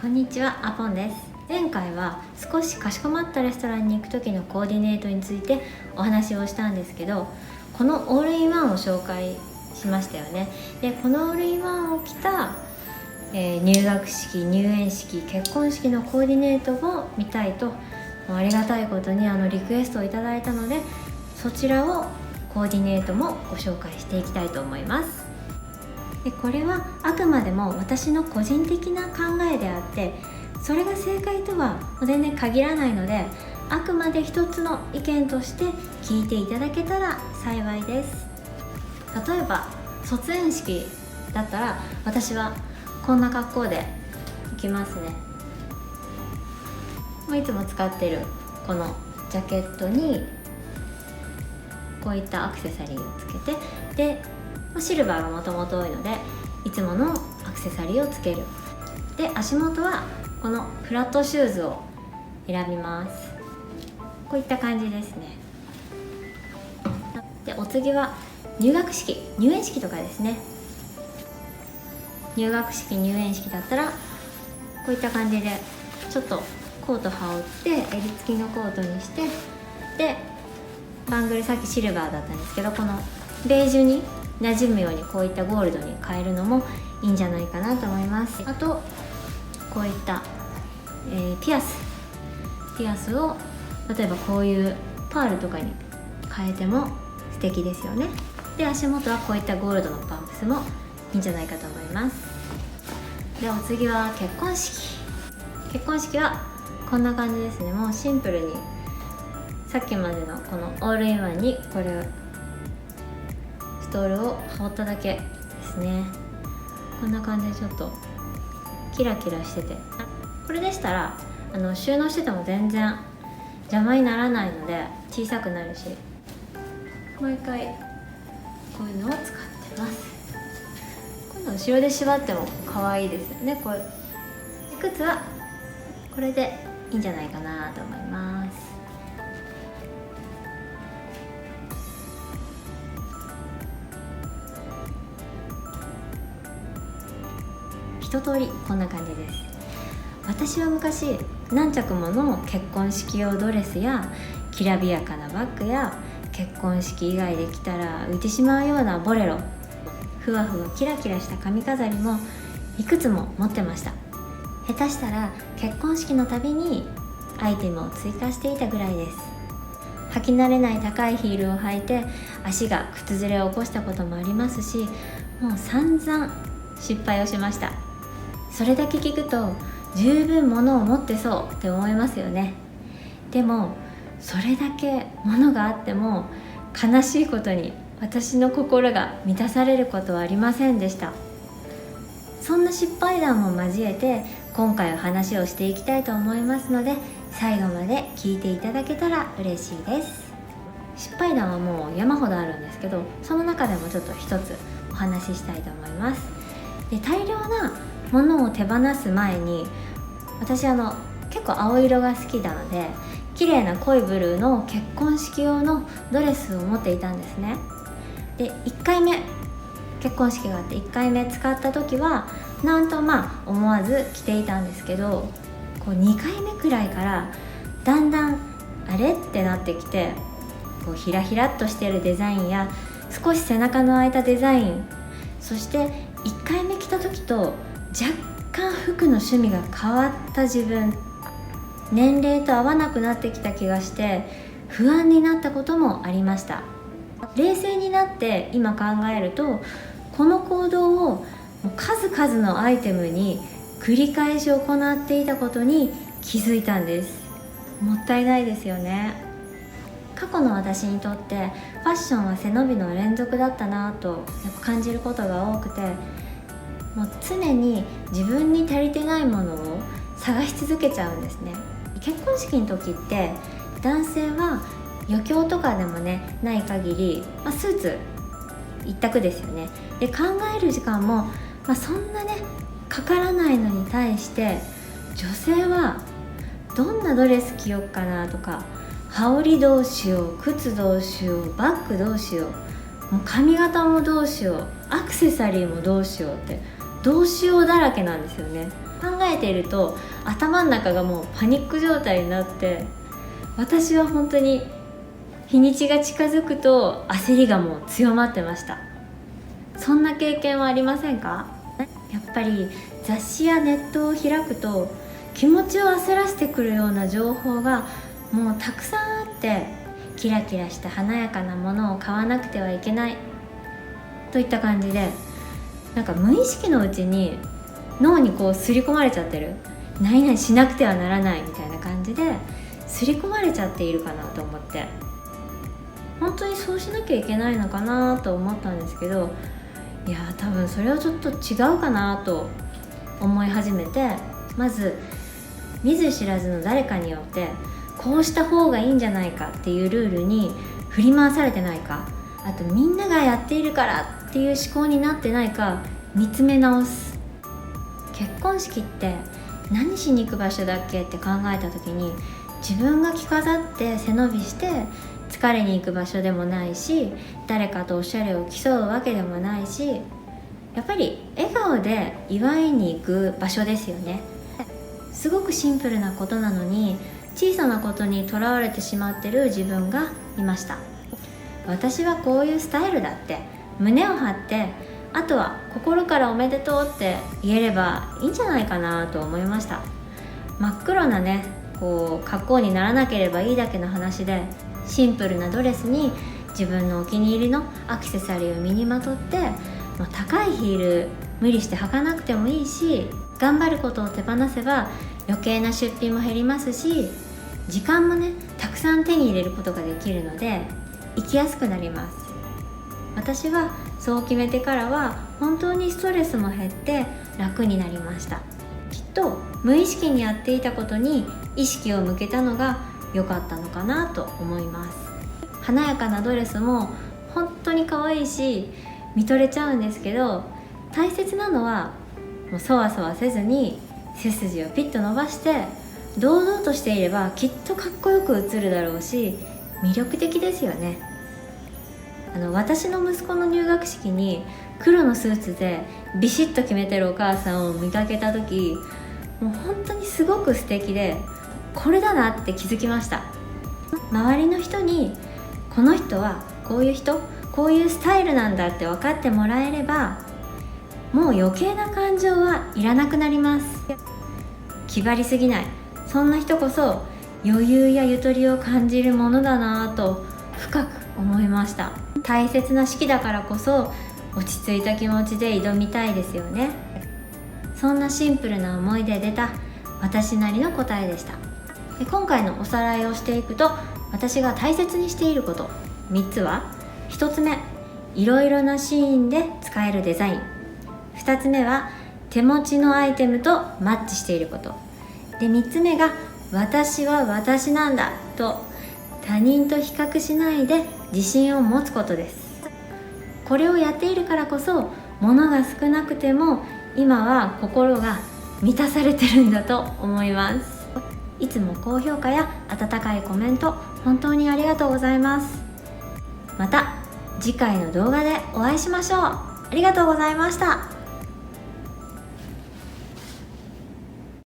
こんにちは、アポンです。前回は少しかしこまったレストランに行く時のコーディネートについてお話をしたんですけど、このオールインワンを紹介しましたよね。で、このオールインワンを着た、入学式、入園式、結婚式のコーディネートを見たいと、ありがたいことにリクエストをいただいたので、そちらをコーディネートもご紹介していきたいと思います。で、これはあくまでも私の個人的な考えであって、それが正解とは全然限らないので、あくまで一つの意見として聞いていただけたら幸いです。例えば卒園式だったら、私はこんな格好で行きますね。いつも使ってるこのジャケットにこういったアクセサリーをつけて、でシルバーがもともと多いのでいつものアクセサリーをつける。で、足元はこのフラットシューズを選びます。こういった感じですね。で、お次は入学式、入園式とかですね。入学式、入園式だったらこういった感じでちょっとコート羽織って襟付きのコートにして、でバングル、さっきシルバーだったんですけど、このベージュに馴染むようにこういったゴールドに変えるのもいいんじゃないかなと思います。あとこういった、ピアスを例えばこういうパールとかに変えても素敵ですよね。で、足元はこういったゴールドのパンプスもいいんじゃないかと思います。で、お次は結婚式。結婚式はこんな感じですね。もうシンプルにさっきまでのこのオールインワンにこれストールを羽織っただけですね。こんな感じでちょっとキラキラしてて、これでしたら収納してても全然邪魔にならないので小さくなるし、毎回こういうのを使ってます。今度後ろで縛っても可愛いですよね。これ靴はこれでいいんじゃないかなと思います。一通りこんな感じです。私は昔何着もの結婚式用ドレスやきらびやかなバッグや結婚式以外で着たら浮いてしまうようなボレロ、ふわふわキラキラした髪飾りもいくつも持ってました。下手したら結婚式のたびにアイテムを追加していたぐらいです。履き慣れない高いヒールを履いて足が靴ずれを起こしたこともありますし、もう散々失敗をしました。それだけ聞くと十分物を持ってそうって思いますよね。でもそれだけ物があっても悲しいことに私の心が満たされることはありませんでした。そんな失敗談も交えて今回は話をしていきたいと思いますので、最後まで聞いていただけたら嬉しいです。失敗談はもう山ほどあるんですけど、その中でもちょっと一つお話ししたいと思います。で、大量なものを手放す前に、私結構青色が好きなので綺麗な濃いブルーの結婚式用のドレスを持っていたんですね。で、1回目結婚式があって1回目使った時はなんと思わず着ていたんですけど、こう2回目くらいからだんだんあれってなってきて、こうひらひらっとしてるデザインや少し背中の開いたデザイン、そして1回目着た時と若干服の趣味が変わった自分、年齢と合わなくなってきた気がして不安になったこともありました。冷静になって今考えると、この行動を数々のアイテムに繰り返し行っていたことに気づいたんです。もったいないですよね。過去の私にとってファッションは背伸びの連続だったなと感じることが多くて、もう常に自分に足りてないものを探し続けちゃうんですね。結婚式の時って男性は余興とかでもない限り、スーツ一択ですよね。で、考える時間も、そんなかからないのに対して、女性はどんなドレス着よっかなとか、羽織どうしよう、靴どうしよう、バッグどうしよう、もう髪型もどうしよう、アクセサリーもどうしようってどうしようだらけなんですよね。考えていると頭の中がもうパニック状態になって、私は本当に日にちが近づくと焦りがもう強まってました。そんな経験はありませんか？やっぱり雑誌やネットを開くと気持ちを焦らせてくるような情報がもうたくさんあって、キラキラした華やかなものを買わなくてはいけないといった感じで、なんか無意識のうちに脳にこう刷り込まれちゃってる、何々しなくてはならないみたいな感じで刷り込まれちゃっているかなと思って、本当にそうしなきゃいけないのかなと思ったんですけど、いや多分それはちょっと違うかなと思い始めて、まず見ず知らずの誰かによってこうした方がいいんじゃないかっていうルールに振り回されてないか、あとみんながやっているからっていう思考になってないか見つめ直す。結婚式って何しに行く場所だっけって考えた時に、自分が着飾って背伸びして疲れに行く場所でもないし、誰かとおしゃれを競うわけでもないし、やっぱり笑顔で祝いに行く場所ですよね。すごくシンプルなことなのに小さなことにとらわれてしまってる自分がいました。私はこういうスタイルだって胸を張って、あとは心からおめでとうって言えればいいんじゃないかなと思いました。真っ黒なねこう格好にならなければいいだけの話で、シンプルなドレスに自分のお気に入りのアクセサリーを身にまとって、高いヒール無理して履かなくてもいいし、頑張ることを手放せば余計な出費も減りますし、時間もねたくさん手に入れることができるので生きやすくなります。私はそう決めてからは本当にストレスも減って楽になりました。きっと無意識にやっていたことに意識を向けたのが良かったのかなと思います。華やかなドレスも本当に可愛いし見とれちゃうんですけど、大切なのはもうそわそわせずに背筋をピッと伸ばして堂々としていればきっとかっこよく映るだろうし、魅力的ですよね。私の息子の入学式に黒のスーツでビシッと決めてるお母さんを見かけた時、もう本当にすごく素敵で、これだなって気づきました。周りの人にこの人はこういう人、こういうスタイルなんだって分かってもらえれば、もう余計な感情はいらなくなります。気張りすぎない、そんな人こそ余裕やゆとりを感じるものだなぁと深く思いました。大切な式だからこそ落ち着いた気持ちで挑みたいですよね。そんなシンプルな思いで出た私なりの答えでした。で今回のおさらいをしていくと、私が大切にしていること3つは、1つ目、いろいろなシーンで使えるデザイン。2つ目は手持ちのアイテムとマッチしていること。で3つ目が私は私なんだと他人と比較しないで自信を持つことです。これをやっているからこそ物が少なくても今は心が満たされてるんだと思います。いつも高評価や温かいコメント本当にありがとうございます。また次回の動画でお会いしましょう。ありがとうございました。